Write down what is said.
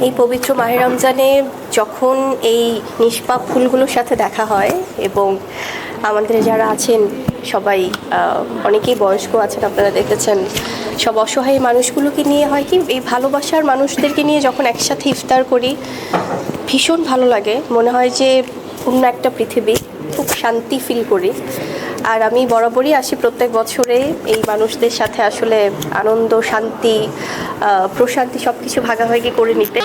এই পবিত্র মাহে রমজানে যখন এই নিষ্পাপ ফুলগুলোর সাথে দেখা হয় এবং আমাদের যারা আছেন সবাই অনেকেই বয়স্ক আছেন, আপনারা দেখেছেন, সব অসহায় মানুষগুলোকে নিয়ে হয় কি এই ভালোবাসার মানুষদেরকে নিয়ে যখন একসাথে ইফতার করি ভীষণ ভালো লাগে, মনে হয় যে অন্য একটা পৃথিবী, খুব শান্তি ফিল করি। আর আমি বরাবরই আসি প্রত্যেক বছরে এই মানুষদের সাথে আসলে আনন্দ, শান্তি, প্রশান্তি সব কিছু ভাগাভাগি করে নিতে।